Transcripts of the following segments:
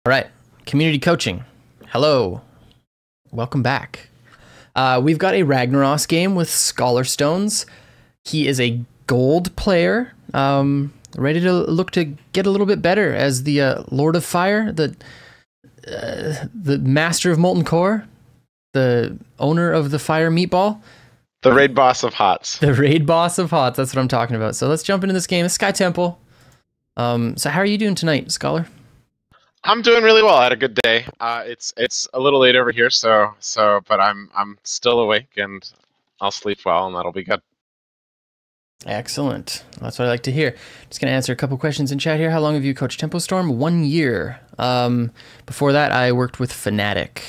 All right, community coaching. Hello, welcome back. We've got a Ragnaros game with Scholar Stones. He is a gold player, ready to look to get a little bit better as the Lord of Fire, the Master of Molten Core, the owner of the Fire Meatball. The raid boss of HOTS. The raid boss of HOTS, that's what I'm talking about. So let's jump into this game. It's Sky Temple. So how are you doing tonight, Scholar? I'm doing really well. I had a good day. It's a little late over here, but I'm still awake and I'll sleep well, and that'll be good. Excellent. That's what I like to hear. Just gonna answer a couple questions in chat here. How long have you coached Tempo Storm? 1 year. Before that, I worked with Fnatic.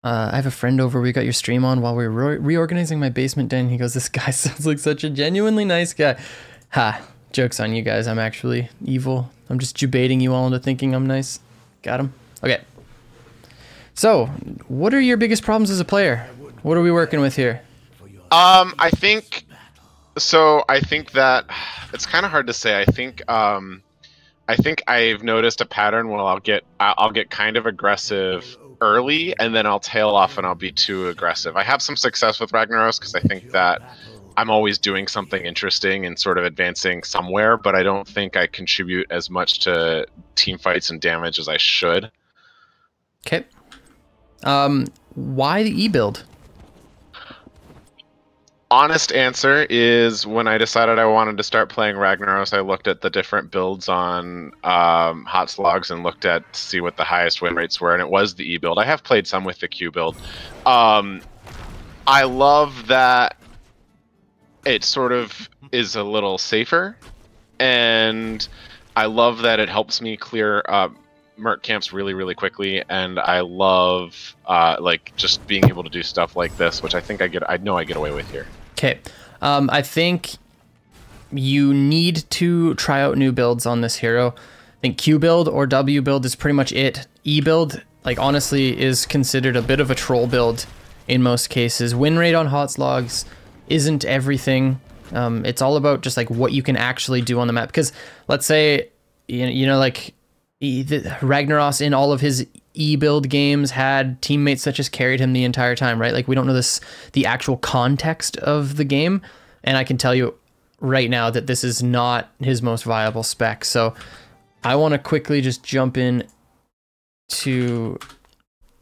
I have a friend over. We got your stream on while we were reorganizing my basement den. He goes, "This guy sounds like such a genuinely nice guy." Ha. Joke's on you guys. I'm actually evil. I'm just debating you all into thinking I'm nice. Got him. Okay. So, what are your biggest problems as a player? What are we working with here? I think that it's kind of hard to say. I think I've noticed a pattern where I'll get kind of aggressive early, and then I'll tail off and I'll be too aggressive. I have some success with Ragnaros because I think that I'm always doing something interesting and sort of advancing somewhere, but I don't think I contribute as much to team fights and damage as I should. Okay. Why the E-build? Honest answer is when I decided I wanted to start playing Ragnaros, I looked at the different builds on HOTS logs and looked at to see what the highest win rates were, and it was the E build. I have played some with the Q build. I love that it sort of is a little safer, and I love that it helps me clear merc camps really, really quickly, and I love like just being able to do stuff like this, which I know I get away with here. Okay, I think you need to try out new builds on this hero. I think Q build or W build is pretty much it. E build, like honestly, is considered a bit of a troll build in most cases. Win rate on HOTS logs isn't everything. It's all about just like what you can actually do on the map. Because let's say, you know, like Ragnaros in all of his E-build games had teammates that just carried him the entire time, right? Like we don't know the actual context of the game. And I can tell you right now that this is not his most viable spec. So I want to quickly just jump in to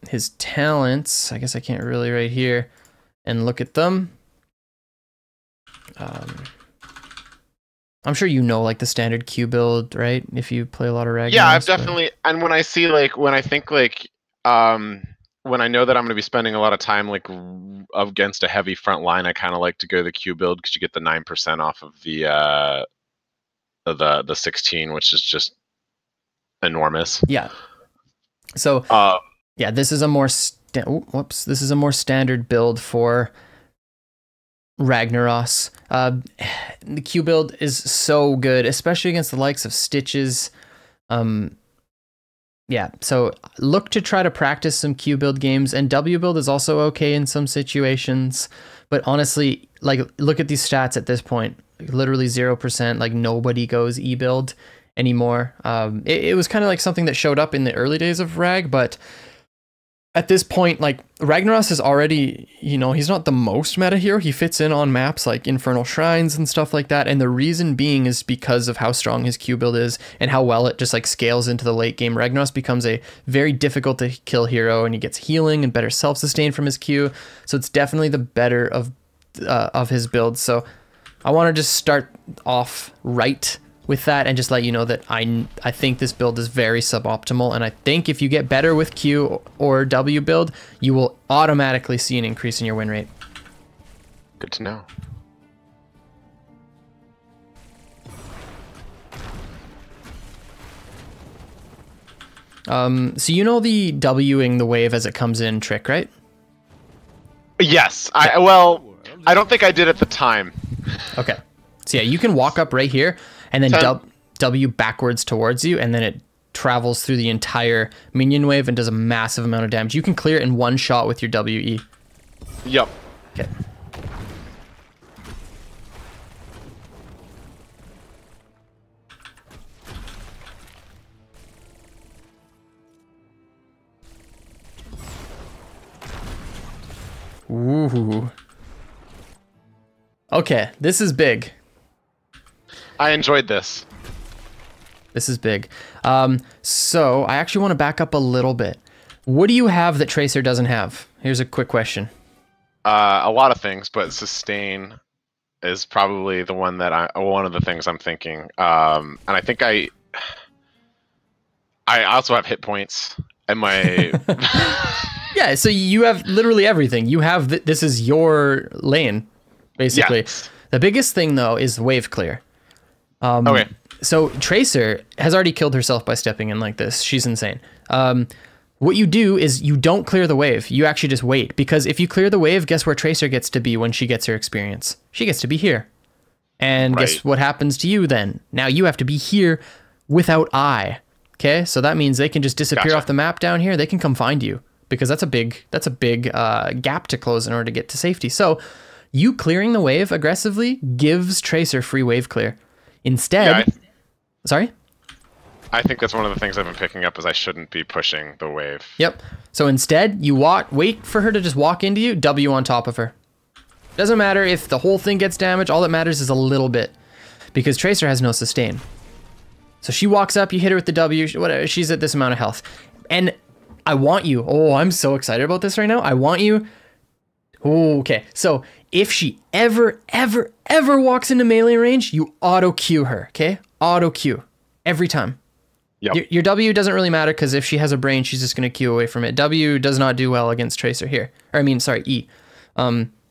his talents. I guess I can't really right here and look at them. I'm sure you know like the standard Q build, right? If you play a lot of Ragnaros. Yeah, I've definitely, and when I see like, when I think like, when I know that I'm going to be spending a lot of time like against a heavy front line, I kind of like to go the Q build because you get the 9% off of the 16, which is just enormous. Yeah. So yeah, this is a more this is a more standard build for Ragnaros. The Q build is so good, especially against the likes of Stitches. Yeah, so look to try to practice some Q build games, and W build is also okay in some situations. But honestly, like look at these stats at this point, like, literally 0%. Like nobody goes E build anymore. It was kind of like something that showed up in the early days of Rag, but at this point, like Ragnaros is already, you know, he's not the most meta hero. He fits in on maps like Infernal Shrines and stuff like that. And the reason being is because of how strong his Q build is and how well it just like scales into the late game. Ragnaros becomes a very difficult to kill hero, and he gets healing and better self-sustain from his Q. So it's definitely the better of his builds. So I want to just start off right with that and just let you know that I think this build is very suboptimal, and I think if you get better with Q or W build, you will automatically see an increase in your win rate. Good to know. So you know the Wing the wave as it comes in trick, right? Yes. Well, I don't think I did at the time. Okay. So yeah, you can walk up right here and then W backwards towards you, and then it travels through the entire minion wave and does a massive amount of damage. You can clear it in one shot with your WE. Yep. Okay. Ooh. Okay, this is big. I enjoyed this. This is big. So I actually want to back up a little bit. What do you have that Tracer doesn't have? Here's a quick question. A lot of things, but sustain is probably the one that one of the things I'm thinking. And I think I also have hit points and my. Yeah, so you have literally everything. You have this is your lane, basically. Yes. The biggest thing though is wave clear. Okay. So Tracer has already killed herself by stepping in like this. She's insane. What you do is you don't clear the wave. You actually just wait, because if you clear the wave, guess where Tracer gets to be when she gets her experience? She gets to be here. And guess what happens to you then? Now you have to be here without eye. Okay, so that means they can just disappear off the map down here. They can come find you, because that's a big gap to close in order to get to safety. So you clearing the wave aggressively gives Tracer free wave clear. Instead, sorry? I think that's one of the things I've been picking up is I shouldn't be pushing the wave. Yep. So instead, you wait for her to just walk into you, W on top of her. Doesn't matter if the whole thing gets damaged, all that matters is a little bit, because Tracer has no sustain. So she walks up, you hit her with the W, whatever, she's at this amount of health. And I want you, oh, I'm so excited about this right now. I want you, okay. So if she ever walks into melee range, you auto Q her, okay? Auto Q, every time. Yep. Your W doesn't really matter, because if she has a brain, she's just going to Q away from it. W does not do well against Tracer here. Or I mean, sorry, E.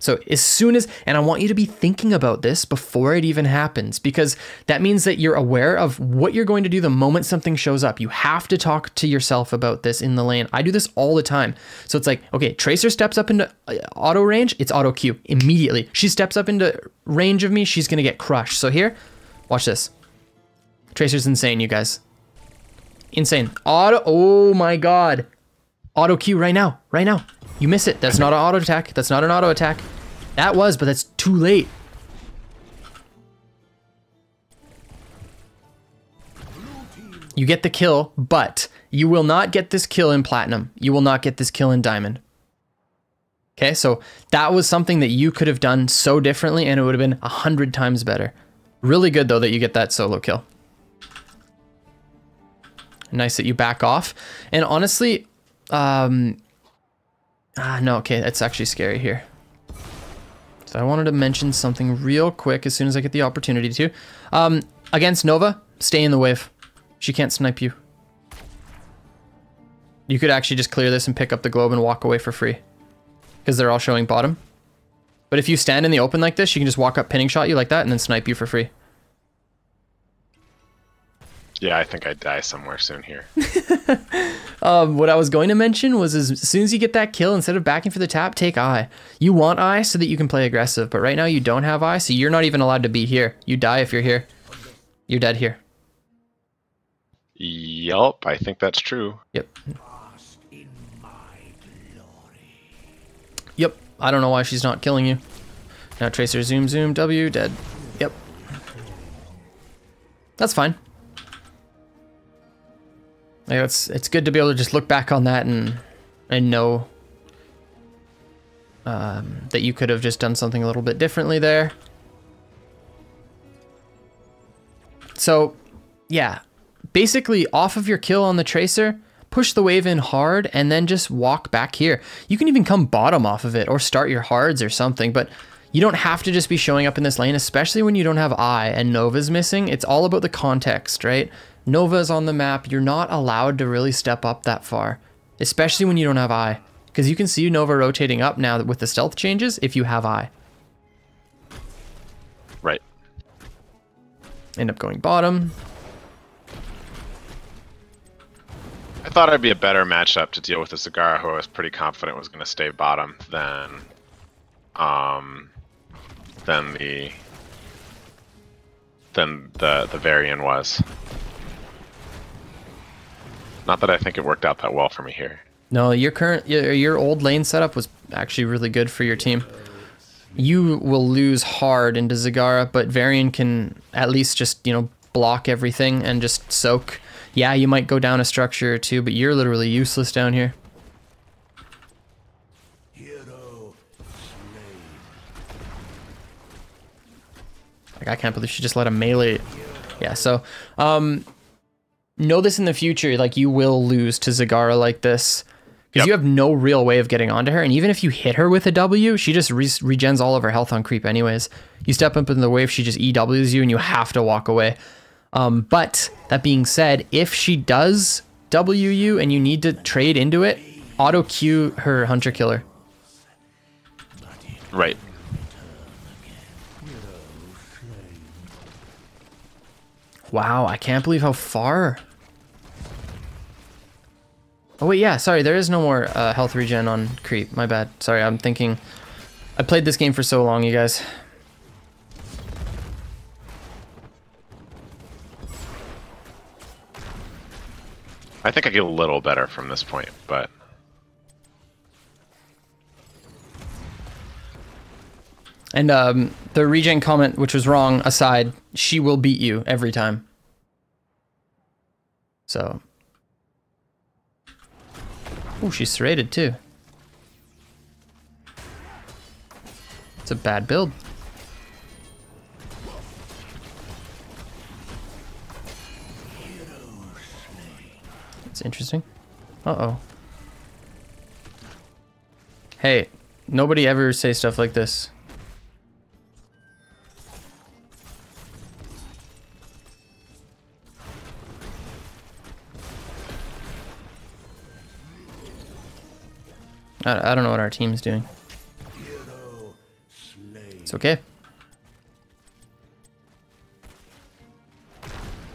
So as soon as, and I want you to be thinking about this before it even happens, because that means that you're aware of what you're going to do the moment something shows up. You have to talk to yourself about this in the lane. I do this all the time. So it's like, okay, Tracer steps up into auto range, it's auto Q immediately. She steps up into range of me, she's going to get crushed. So here, watch this. Tracer's insane, you guys. Insane. Auto, oh my God. Auto Q right now, right now. You miss it. That's not an auto attack. That's not an auto attack. That was, but that's too late. You get the kill, but you will not get this kill in platinum. You will not get this kill in diamond. Okay, so that was something that you could have done so differently, and it would have been 100 times better. Really good though that you get that solo kill. Nice that you back off. And honestly, no, okay, that's actually scary here. So I wanted to mention something real quick as soon as I get the opportunity to. Against Nova, stay in the wave. She can't snipe you. You could actually just clear this and pick up the globe and walk away for free, because they're all showing bottom. But if you stand in the open like this, she can just walk up, pinning shot you like that, and then snipe you for free. Yeah, I think I'd die somewhere soon here. What I was going to mention was, as soon as you get that kill, instead of backing for the tap, take eye. You want eye so that you can play aggressive, but right now you don't have eye, so you're not even allowed to be here. You die if you're here. You're dead here. Yup, I think that's true. Yep. Yep, I don't know why she's not killing you. Now Tracer, zoom, W, dead. Yep. That's fine. Like, it's good to be able to just look back on that and know that you could have just done something a little bit differently there. So, yeah, basically off of your kill on the Tracer, push the wave in hard and then just walk back here. You can even come bottom off of it or start your hards or something, but you don't have to just be showing up in this lane, especially when you don't have eye and Nova's missing. It's all about the context, right? Nova's on the map. You're not allowed to really step up that far, especially when you don't have eye, because you can see Nova rotating up now with the stealth changes if you have eye. Right. End up going bottom. I thought it'd be a better matchup to deal with the Zagara, who I was pretty confident was going to stay bottom than the Varian was. Not that I think it worked out that well for me here. No, your old lane setup was actually really good for your team. You will lose hard into Zagara, but Varian can at least just, you know, block everything and just soak. Yeah, you might go down a structure or two, but you're literally useless down here. Like, I can't believe she just let a melee. Yeah, so know this in the future, like you will lose to Zagara like this. Because you have no real way of getting onto her, and even if you hit her with a W, she just regens all of her health on creep anyways. You step up in the wave, she just EWs you, and you have to walk away. But that being said, if she does W you and you need to trade into it, auto Q her Hunter Killer. Right. Wow, I can't believe how far. Oh wait, yeah, sorry, there is no more health regen on creep. My bad. Sorry, I'm thinking. I played this game for so long, you guys. I think I get a little better from this point, but... And the regen comment, which was wrong, aside, she will beat you every time. So... Oh, she's serrated too. It's a bad build. It's interesting. Uh-oh. Hey, nobody ever say stuff like this. I don't know what our team's doing. It's okay.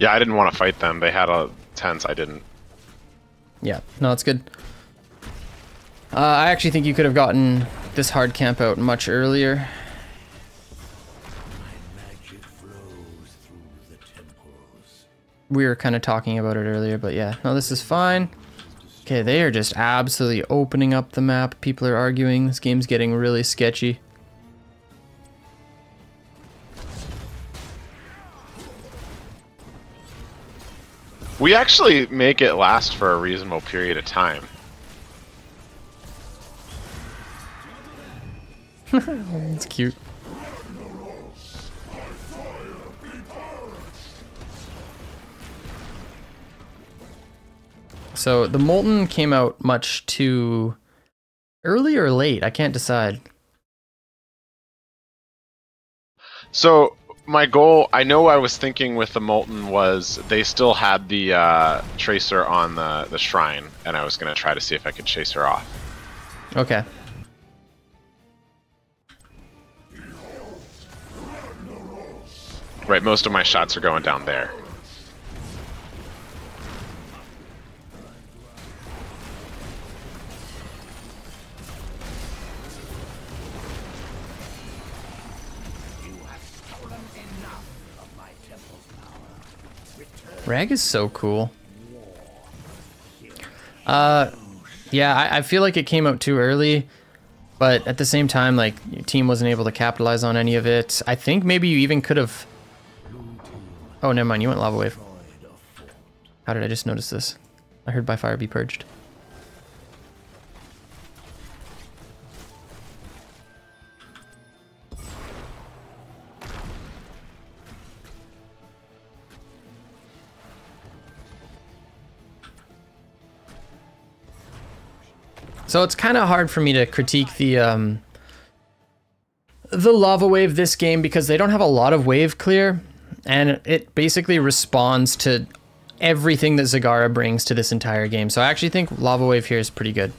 Yeah, I didn't want to fight them. They had a tense, I didn't. Yeah, no, it's good. I actually think you could have gotten this hard camp out much earlier. We were kind of talking about it earlier, but yeah, no, this is fine. Okay, they are just absolutely opening up the map. People are arguing. This game's getting really sketchy. We actually make it last for a reasonable period of time. It's cute. So the Molten came out much too early or late? I can't decide. So my goal, I know I was thinking with the Molten was they still had the Tracer on the shrine, and I was going to try to see if I could chase her off. Okay. Right, most of my shots are going down there. Rag is so cool. Yeah, I feel like it came out too early, but at the same time, like, your team wasn't able to capitalize on any of it. I think maybe you even could have... Oh, never mind, you went Lava Wave. How did I just notice this? I heard by fire be purged. So it's kind of hard for me to critique the Lava Wave this game because they don't have a lot of wave clear, and it basically responds to everything that Zagara brings to this entire game. So I actually think Lava Wave here is pretty good.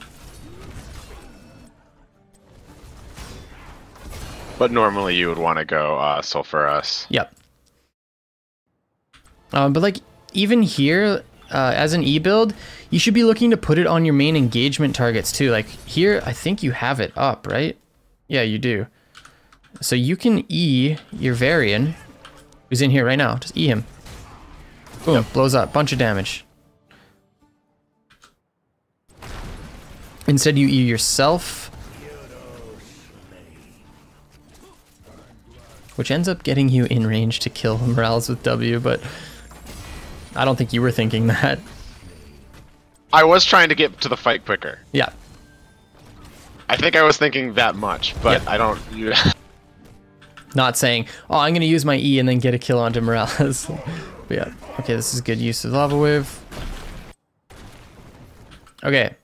But normally you would want to go Sulfurous. Yep. But like, even here, as an E build, you should be looking to put it on your main engagement targets too. Like here, I think you have it up, right? Yeah, you do. So you can E your Varian, who's in here right now. Just E him. Boom, yep. Blows up, bunch of damage. Instead you E yourself, which ends up getting you in range to kill Morales with W, but I don't think you were thinking that. I was trying to get to the fight quicker. Yeah. I think I was thinking that much, but yep. I don't... Not saying, oh, I'm going to use my E and then get a kill onto Morales. But yeah, okay, this is good use of Lava Wave. Okay,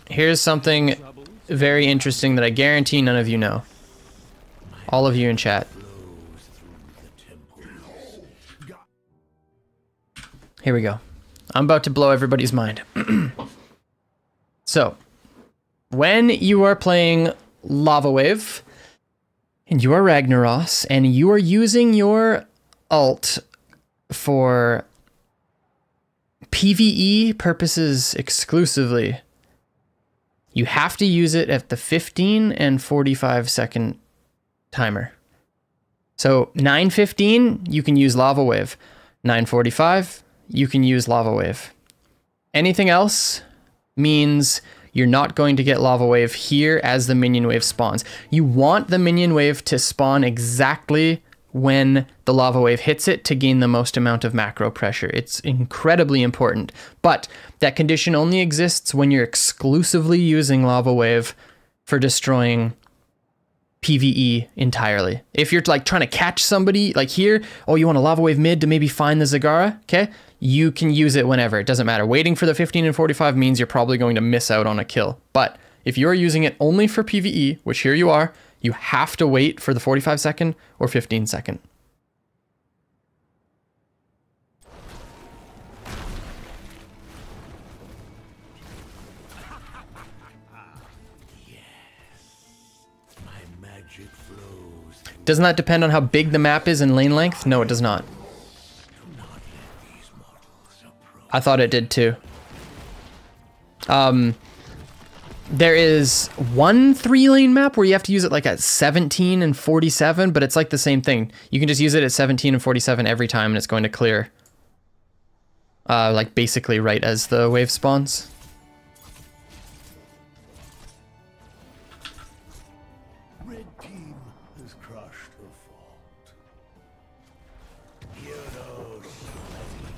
here's something very interesting that I guarantee none of you know. All of you in chat. Here we go. I'm about to blow everybody's mind. So, when you are playing Lava Wave, and you are Ragnaros, and you are using your ult for PvE purposes exclusively, you have to use it at the 15 and 45 second timer. So 9:15, you can use Lava Wave. 9:45, you can use Lava Wave. Anything else means you're not going to get Lava Wave here as the minion wave spawns. You want the minion wave to spawn exactly when the Lava Wave hits it to gain the most amount of macro pressure. It's incredibly important, but that condition only exists when you're exclusively using Lava Wave for destroying PvE entirely. If you're like trying to catch somebody, like here, oh, you want a Lava Wave mid to maybe find the Zagara, okay? You can use it whenever, it doesn't matter. Waiting for the 15 and 45 means you're probably going to miss out on a kill. But if you're using it only for PvE, which here you are, you have to wait for the 45 second or 15 second. Doesn't that depend on how big the map is and lane length? No, it does not. I thought it did too. There is one 3-lane map where you have to use it like at 17 and 47, but it's like the same thing. You can just use it at 17 and 47 every time and it's going to clear. Like basically right as the wave spawns. Red team has crushed a fort. Heroes slain.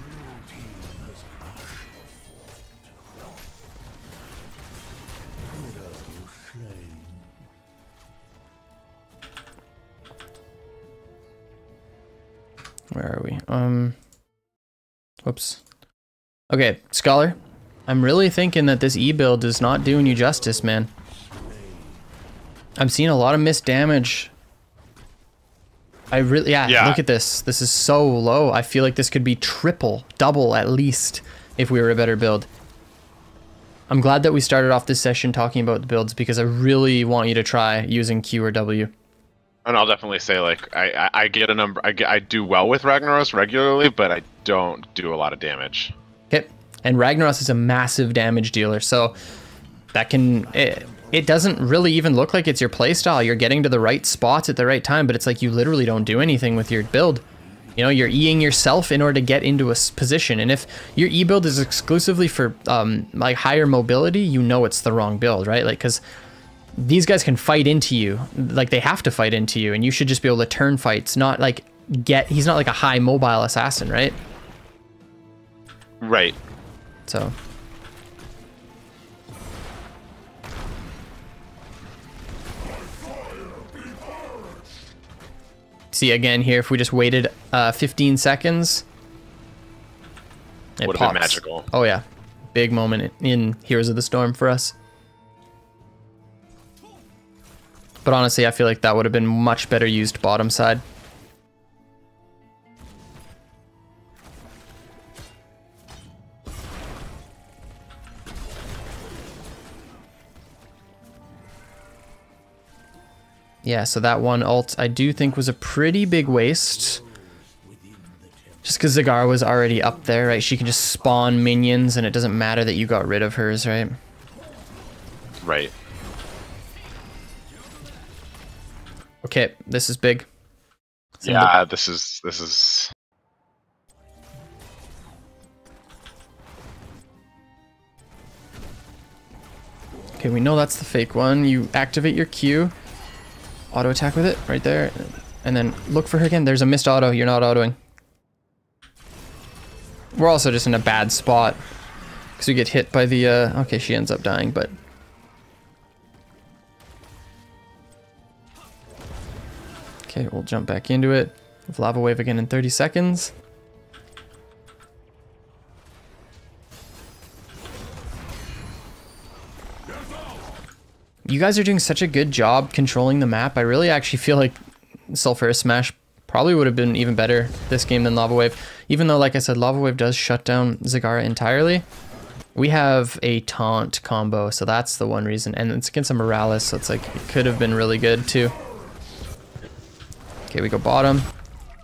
Blue team has crushed a fort. Heroes slain. Where are we? Whoops. Okay, Scholar. I'm really thinking that this E build is not doing you justice, man. I'm seeing a lot of missed damage. Yeah, look at this. This is so low. I feel like this could be triple, double at least, if we were a better build. I'm glad that we started off this session talking about the builds because I really want you to try using Q or W. And I'll definitely say, like, I get a number. I do well with Ragnaros regularly, but I don't do a lot of damage. Okay, and Ragnaros is a massive damage dealer, so that can it doesn't really even look like it's your playstyle. You're getting to the right spots at the right time, but it's like you literally don't do anything with your build. You know, you're E-ing yourself in order to get into a position, and if your E build is exclusively for like higher mobility, you know it's the wrong build, right? Like, because these guys can fight into you, like they have to fight into you, and you should just be able to turn fights, not like he's not like a high mobile assassin, right? Right. So. See again here, if we just waited 15 seconds, it would have been magical. Oh yeah, big moment in Heroes of the Storm for us. But honestly, I feel like that would have been much better used bottom side. Yeah, so that one ult I do think was a pretty big waste. Just because Zagara was already up there, right? She can just spawn minions and it doesn't matter that you got rid of hers, right? Right. Okay, this is big. Yeah, this is. Okay, we know that's the fake one. You activate your Q, auto attack with it right there, and then look for her again. There's a missed auto. You're not autoing. We're also just in a bad spot because we get hit by the. Okay, she ends up dying, but. Okay, we'll jump back into it. With Lava Wave again in 30 seconds. You guys are doing such a good job controlling the map. I really actually feel like Sulphurous Smash probably would have been even better this game than Lava Wave. Even though, like I said, Lava Wave does shut down Zagara entirely. We have a taunt combo, so that's the one reason. And it's against a Morales, so it's like, it could have been really good too. Okay, we go bottom.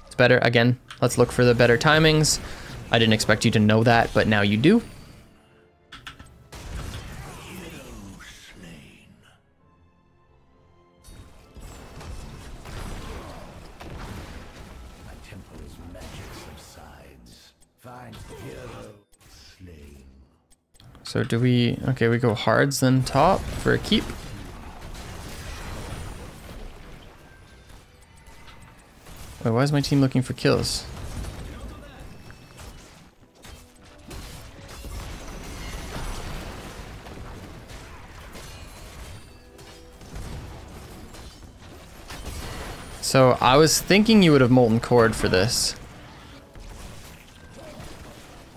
It's better. Again, let's look for the better timings. I didn't expect you to know that, but now you do. So do we, okay, we go hards then top for a keep. Wait, why is my team looking for kills? So I was thinking you would have Molten Cord for this.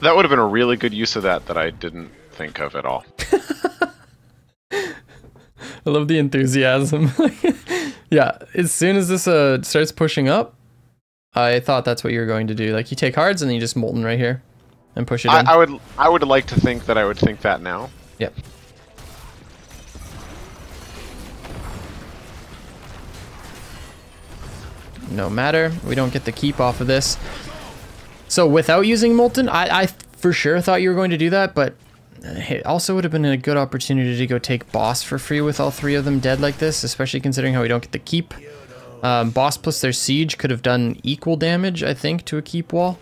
That would have been a really good use of that I didn't think of at all. I love the enthusiasm. Yeah, as soon as this starts pushing up, I thought that's what you were going to do. Like, you take hards and then you just Molten right here and push it in. I would like to think that I would think that now. Yep. No matter, we don't get the keep off of this. So without using Molten, I for sure thought you were going to do that, but it also would have been a good opportunity to go take boss for free with all three of them dead like this, especially considering how we don't get the keep. Boss plus their siege could have done equal damage, I think, to a keep wall.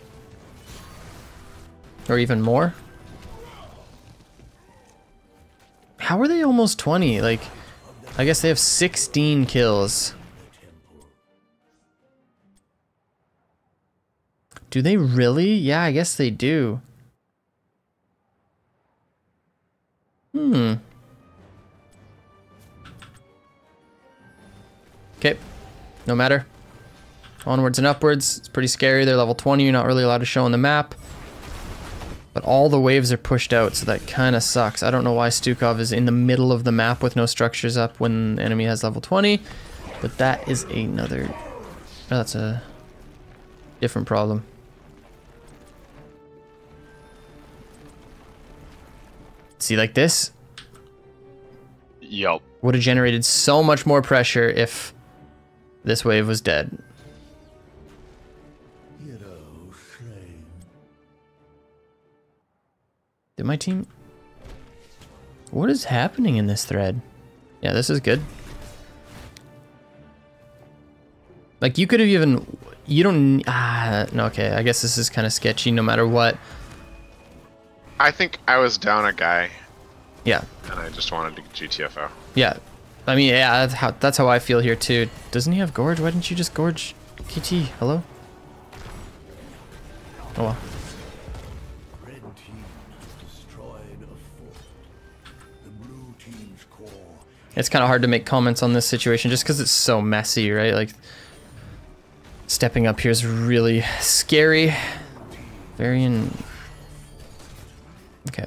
Or even more. How are they almost 20? Like, I guess they have 16 kills. Do they really? Yeah, I guess they do. Okay, no matter. Onwards and upwards. It's pretty scary. They're level 20. You're not really allowed to show on the map. But all the waves are pushed out, so that kind of sucks. I don't know why Stukov is in the middle of the map with no structures up when the enemy has level 20. But that is another... Oh, that's a different problem. See, like this? Yup. Would have generated so much more pressure if this wave was dead. Did my team... What is happening in this thread? Yeah, this is good. Like, you could have even... You don't... no, okay, I guess this is kind of sketchy no matter what. I think I was down a guy. Yeah. And I just wanted to GTFO. Yeah. I mean, yeah, that's how I feel here too. Doesn't he have Gorge? Why didn't you just Gorge KT? Hello? Oh well. Red team has destroyed a fort. The blue team's core. It's kind of hard to make comments on this situation just because it's so messy, right? Like, stepping up here is really scary. Very in... Okay.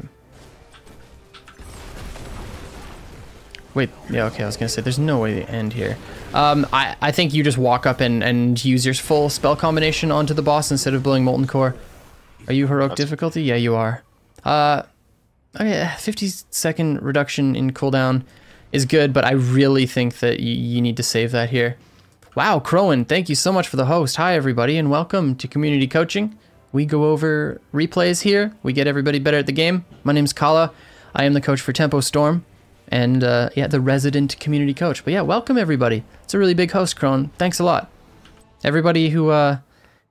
Wait, yeah, okay, I was gonna say, there's no way to end here. I think you just walk up and use your full spell combination onto the boss instead of blowing Molten Core. Are you heroic difficulty? Yeah, you are. Okay, 50-second reduction in cooldown is good, but I really think that you need to save that here. Wow, Crowan, thank you so much for the host. Hi, everybody, and welcome to Community Coaching. We go over replays here. We get everybody better at the game. My name's Kala. I am the coach for Tempo Storm. And yeah, the resident community coach. But yeah, welcome everybody. It's a really big host, Crone. Thanks a lot. Everybody who's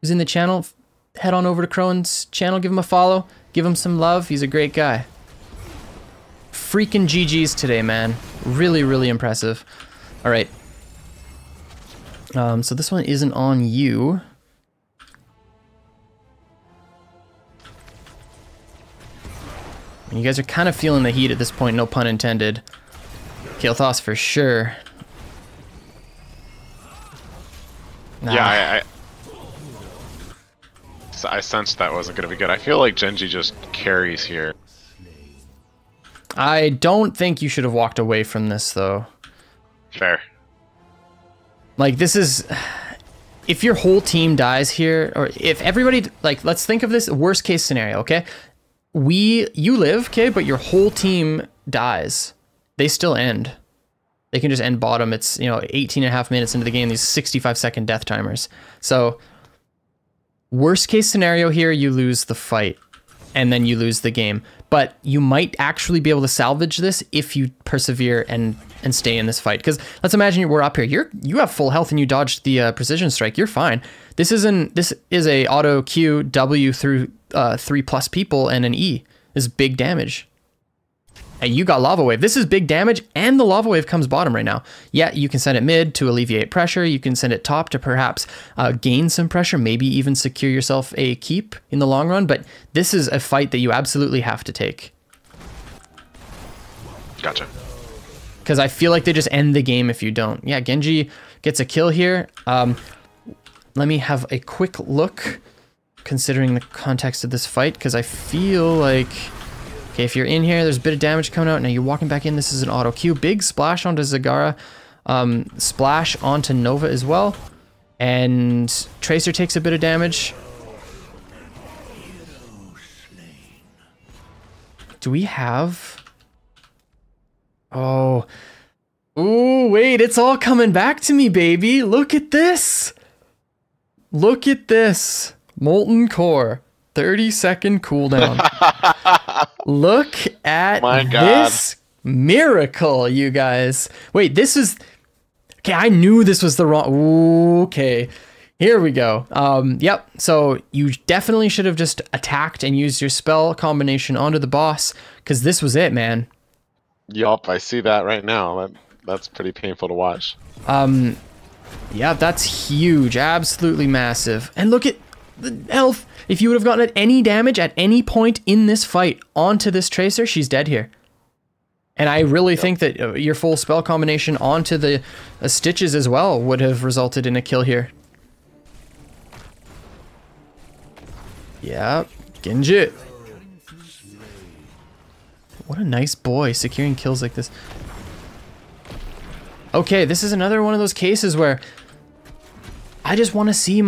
in the channel, head on over to Crone's channel, give him a follow, give him some love. He's a great guy. Freaking GG's today, man. Really, really impressive. All right. So this one isn't on you. You guys are kind of feeling the heat at this point, no pun intended. Kael'thas for sure. Yeah, I sensed that wasn't going to be good. I feel like Genji just carries here. I don't think you should have walked away from this, though. Fair. Like, this is... If your whole team dies here, or if everybody... Like, let's think of this worst case scenario, okay? You live, okay, but your whole team dies. They still end. They can just end bottom. It's, 18 and a half minutes into the game, these 65-second death timers. So... Worst case scenario here, you lose the fight and then you lose the game. But you might actually be able to salvage this if you persevere and stay in this fight. Because let's imagine we're up here. You have full health and you dodged the precision strike. You're fine. This is a auto Q W through 3+ people and an E. This is big damage. And you got Lava Wave. This is big damage, and the Lava Wave comes bottom right now. Yeah, you can send it mid to alleviate pressure. You can send it top to perhaps gain some pressure, maybe even secure yourself a keep in the long run, but this is a fight that you absolutely have to take. Gotcha. Because I feel like they just end the game if you don't. Yeah, Genji gets a kill here. Let me have a quick look, considering the context of this fight, because I feel like... Okay, if you're in here, there's a bit of damage coming out. Now you're walking back in. This is an auto Q. Big splash onto Zagara. Splash onto Nova as well. And Tracer takes a bit of damage. Do we have... Oh. Ooh, wait. It's all coming back to me, baby. Look at this. Look at this. Molten Core. 30-second cooldown. Look at this miracle, you guys. Wait, this is... Okay, I knew this was the wrong... Okay, here we go. Yep, so you definitely should have just attacked and used your spell combination onto the boss, because this was it, man. Yup, I see that right now. That's pretty painful to watch. Yeah, that's huge. Absolutely massive. And look at the health. If you would have gotten any damage at any point in this fight onto this Tracer, she's dead here. And I really think that your full spell combination onto the Stitches as well would have resulted in a kill here. Yeah, Genji. What a nice boy, securing kills like this. Okay, this is another one of those cases where I just want to see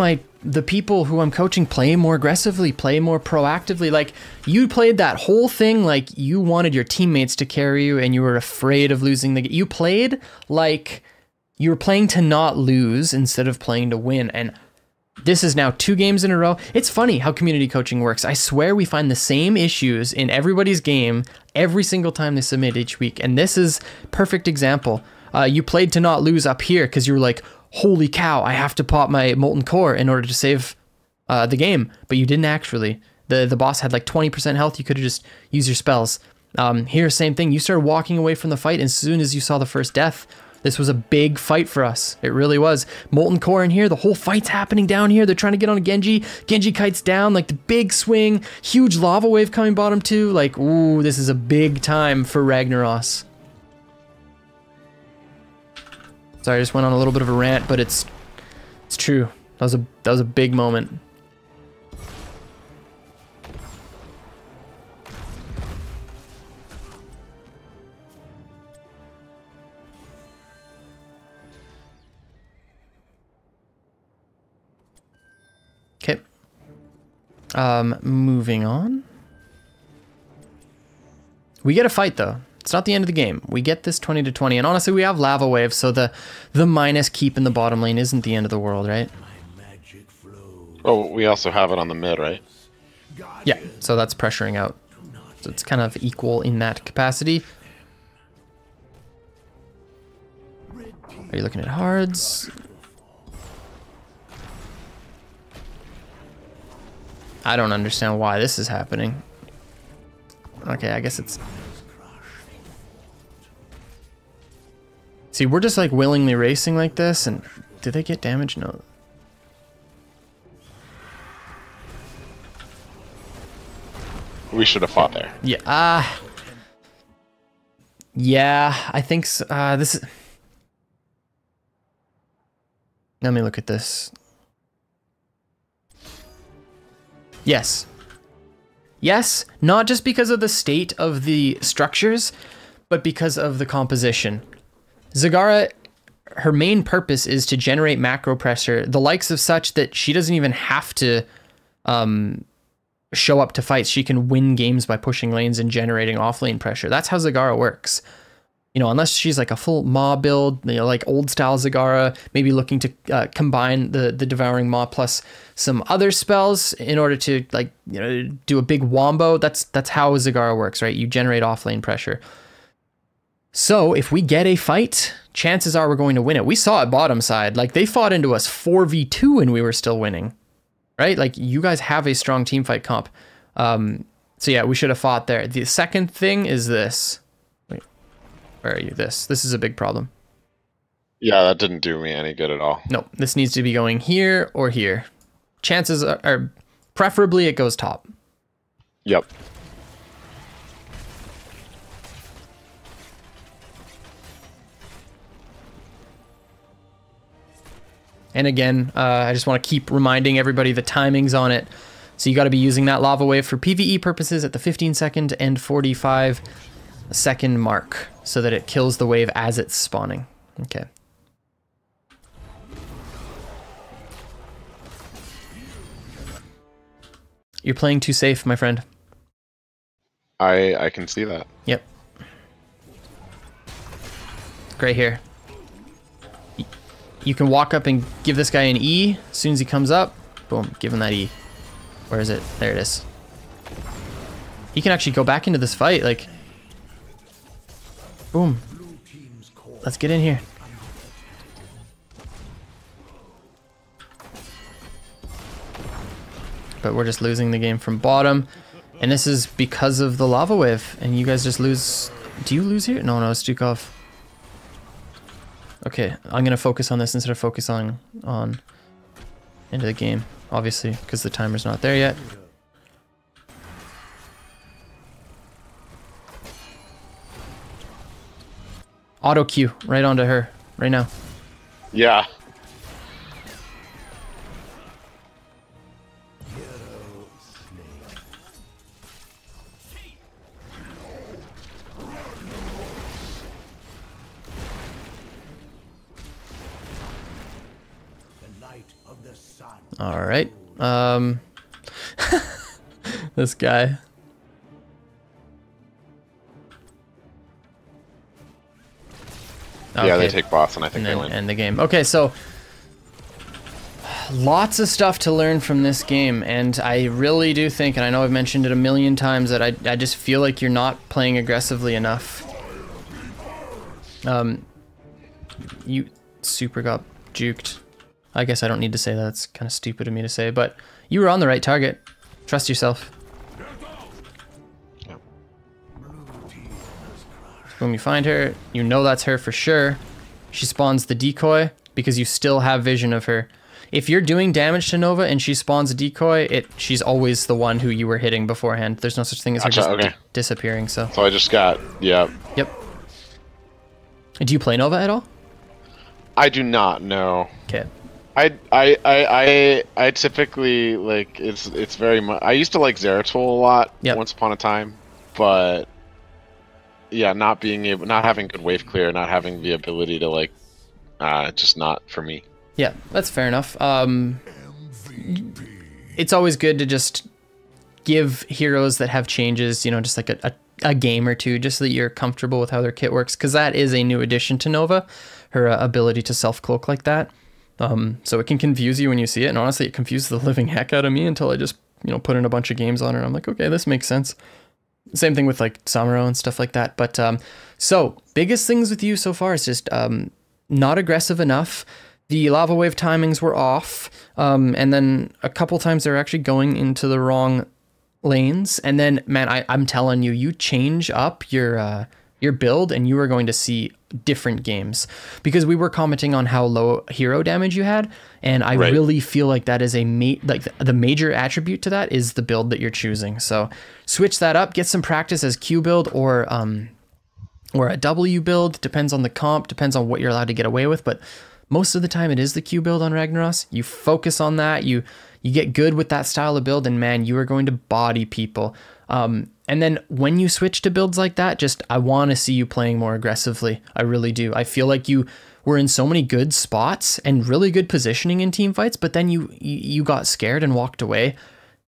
the people who I'm coaching play more aggressively, play more proactively. Like, you played that whole thing like you wanted your teammates to carry you and you were afraid of losing the game. You played like you were playing to not lose instead of playing to win. And this is now 2 games in a row. It's funny how community coaching works. I swear we find the same issues in everybody's game every single time they submit each week. And this is perfect example. You played to not lose up here because you were like, holy cow, I have to pop my Molten Core in order to save the game. But you didn't actually. The boss had like 20% health. You could have just used your spells. Here, same thing. You started walking away from the fight as soon as you saw the first death. This was a big fight for us. It really was. Molten Core in here. The whole fight's happening down here. They're trying to get on Genji. Genji kites down. Like the big swing. Huge lava wave coming bottom too. Like, ooh, this is a big time for Ragnaros. Sorry, I just went on a little bit of a rant, but it's true. That was a big moment. Okay. Moving on. We get a fight though. It's not the end of the game. We get this 20-20, and honestly, we have Lava Wave, so the minus keep in the bottom lane isn't the end of the world, right? Oh, we also have it on the mid, right? Yeah, so that's pressuring out. So it's kind of equal in that capacity. Are you looking at hards? I don't understand why this is happening. Okay, I guess it's... See, we're just like willingly racing like this, and did they get damage? No. We should have fought there. Yeah. Yeah, I think so. This is... Let me look at this. Yes. Yes, not just because of the state of the structures, but because of the composition. Zagara, her main purpose is to generate macro pressure, the likes of such that she doesn't even have to show up to fights. She can win games by pushing lanes and generating offlane pressure. That's how Zagara works. You know, unless she's like a full Maw build, you know, like old style Zagara, maybe looking to combine the Devouring Maw plus some other spells in order to, like, you know, do a big wombo. That's how Zagara works, right? You generate offlane pressure. So if we get a fight, chances are we're going to win it. We saw it bottom side. Like, they fought into us 4v2 and we were still winning, right? Like, you guys have a strong team fight comp. So yeah, we should have fought there. The second thing is this. Wait, where are you? This is a big problem. Yeah, that didn't do me any good at all. No, this needs to be going here or here. Chances are preferably it goes top. Yep. And again, I just want to keep reminding everybody the timings on it. So you got to be using that lava wave for PvE purposes at the 15-second and 45-second mark so that it kills the wave as it's spawning. Okay. You're playing too safe, my friend. I can see that. Yep. Great here. You can walk up and give this guy an E as soon as he comes up. Boom, give him that E. Where is it? There it is. He can actually go back into this fight, like... Boom. Let's get in here. But we're just losing the game from bottom. And this is because of the lava wave. And you guys just lose... Do you lose here? No, Stukov. Okay, I'm gonna focus on this instead of focus on into the game, obviously, because the timer's not there yet. Auto queue right onto her right now. Yeah. All right. This guy. Okay. Yeah, they take boss, and I think they win. End the game. Okay, so lots of stuff to learn from this game, and I really do think, and I know I've mentioned it a million times, that I just feel like you're not playing aggressively enough. You super got juked. I guess I don't need to say that. It's kind of stupid of me to say, but you were on the right target. Trust yourself. When you find her, you know that's her for sure. She spawns the decoy because you still have vision of her. If you're doing damage to Nova and she spawns a decoy, she's always the one who you were hitting beforehand. There's no such thing as her just disappearing. So I just got, yeah. Yep. Do you play Nova at all? I do not know. Okay. I typically, like, it's very much, I used to like Zeratul a lot once upon a time, but yeah, not having good wave clear, not having the ability to, like, just not for me. Yeah, that's fair enough. It's always good to just give heroes that have changes, you know, just like a game or two, just so that you're comfortable with how their kit works, because that is a new addition to Nova, her ability to self-cloak like that. So it can confuse you when you see it, and honestly, it confused the living heck out of me until I just, you know, put in a bunch of games on her, and I'm like, okay, this makes sense. Same thing with, like, Samuro and stuff like that. But, so, biggest things with you so far is just not aggressive enough. The lava wave timings were off, and then a couple times they're actually going into the wrong lanes. And then, man, I'm telling you, you change up your build, and you are going to see different games, because we were commenting on how low hero damage you had, and I really feel like that is the major attribute to that is the build that you're choosing. So switch that up, get some practice as Q build or a W build, depends on the comp, depends on what you're allowed to get away with, but most of the time it is the Q build on Ragnaros. You focus on that, you get good with that style of build, and man, you are going to body people. And then when you switch to builds like that, just I want to see you playing more aggressively. I really do. I feel like you were in so many good spots and really good positioning in team fights, but then you got scared and walked away.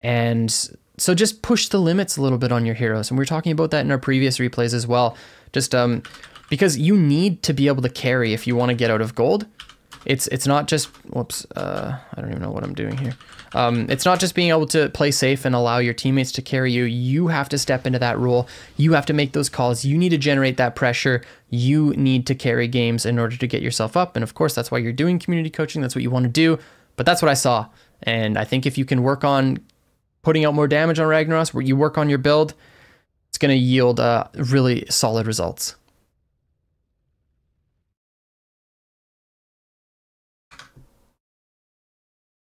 And so just push the limits a little bit on your heroes. And we were talking about that in our previous replays as well. Just because you need to be able to carry if you want to get out of gold. It's not just, whoops, I don't even know what I'm doing here. It's not just being able to play safe and allow your teammates to carry you. You have to step into that role. You have to make those calls. You need to generate that pressure. You need to carry games in order to get yourself up. And of course, that's why you're doing community coaching. That's what you want to do. But that's what I saw. And I think if you can work on putting out more damage on Ragnaros, where you work on your build, it's going to yield really solid results.